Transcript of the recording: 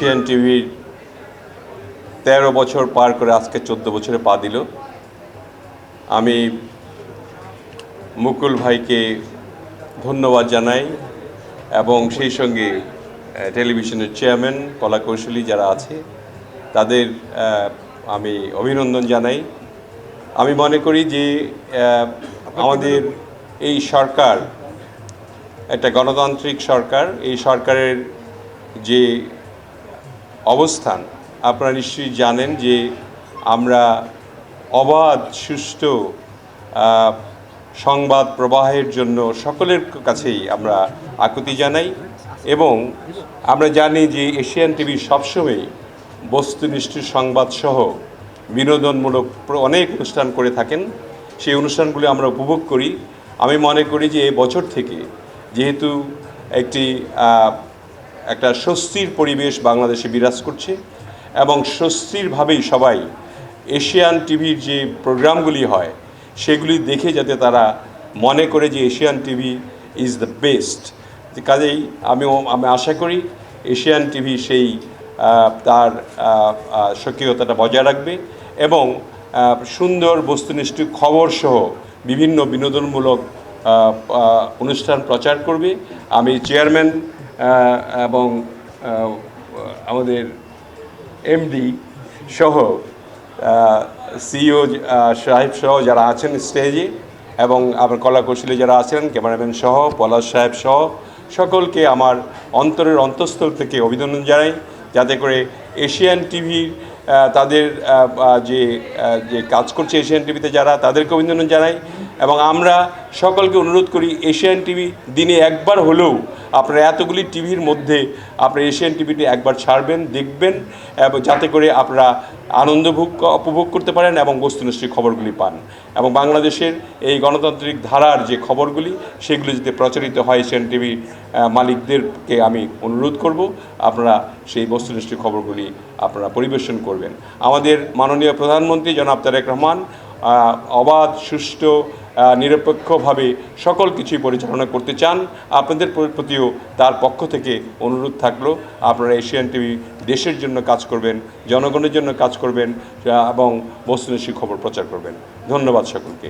Asian টিভির ১৩ বছর পার করে আজকে ১৪ বছরে পা দিল। আমি মুকুল ভাইকে ধন্যবাদ জানাই এবং সেই সঙ্গে টেলিভিশনের চেয়ারম্যান কলাকৌশলী যারা আছে তাদের আমি অভিনন্দন জানাই। আমি মনে করি যে আমাদের এই সরকার একটা গণতান্ত্রিক সরকার। এই সরকারের যে অবস্থান আপনারা নিশ্চয়ই জানেন যে আমরা অবাধ সুষ্ঠু সংবাদ প্রবাহের জন্য সকলের কাছেই আমরা আকুতি জানাই এবং আমরা জানি যে এশিয়ান টিভি সবসময় বস্তুনিষ্ঠ সংবাদসহ বিনোদনমূলক অনেক অনুষ্ঠান করে থাকেন। সেই অনুষ্ঠানগুলি আমরা উপভোগ করি। আমি মনে করি যে এই বছর থেকে যেহেতু একটা স্বস্তির পরিবেশ বাংলাদেশে বিরাজ করছে এবং স্বস্তিরভাবেই সবাই এশিয়ান টিভির যে প্রোগ্রামগুলি হয় সেগুলি দেখে যাতে তারা মনে করে যে Asian TV is the best. কাজেই আমি আশা করি এশিয়ান টিভি সেই তার সক্রিয়তাটা বজায় রাখবে এবং সুন্দর বস্তুনিষ্ঠ খবরসহ বিভিন্ন বিনোদনমূলক অনুষ্ঠান প্রচার করবে। আমি চেয়ারম্যান এবং আমাদের এমডি সহ সিইও সাহেব সহ যারা আছেন স্টেজে এবং আমার কলাকৌশলী যারা আছেন ক্যামেরাম্যান সহ পলাশ সাহেব সহ সকলকে আমার অন্তরের অন্তঃস্থল থেকে অভিনন্দন জানাই, যাতে করে এশিয়ান টিভির তাদের যে কাজ করছে এশিয়ান টিভিতে যারা তাদেরকে অভিনন্দন জানাই এবং আমরা সকলকে অনুরোধ করি এশিয়ান টিভি দিনে একবার হলেও আপনারা এতগুলি টিভির মধ্যে আপনারা এশিয়ান টিভিটি একবার ছাড়বেন, দেখবেন এবং যাতে করে আপনারা উপভোগ করতে পারেন এবং বস্তুনিষ্ঠ খবরগুলি পান এবং বাংলাদেশের এই গণতান্ত্রিক ধারার যে খবরগুলি সেগুলি যাতে প্রচারিত হয় এশিয়ান টিভির মালিকদেরকে আমি অনুরোধ করব আপনারা সেই বস্তুনিষ্ঠ খবরগুলি আপনারা পরিবেশন করবেন। আমাদের মাননীয় প্রধানমন্ত্রী জনাব তারেক রহমান অবাধ সুষ্ঠু নিরপেক্ষভাবে সকল কিছুই পরিচালনা করতে চান। আপনাদের প্রতিও তার পক্ষ থেকে অনুরোধ থাকলো আপনারা এশিয়ান টিভি দেশের জন্য কাজ করবেন, জনগণের জন্য কাজ করবেন এবং বস্তুনিষ্ঠ খবর প্রচার করবেন। ধন্যবাদ সকলকে।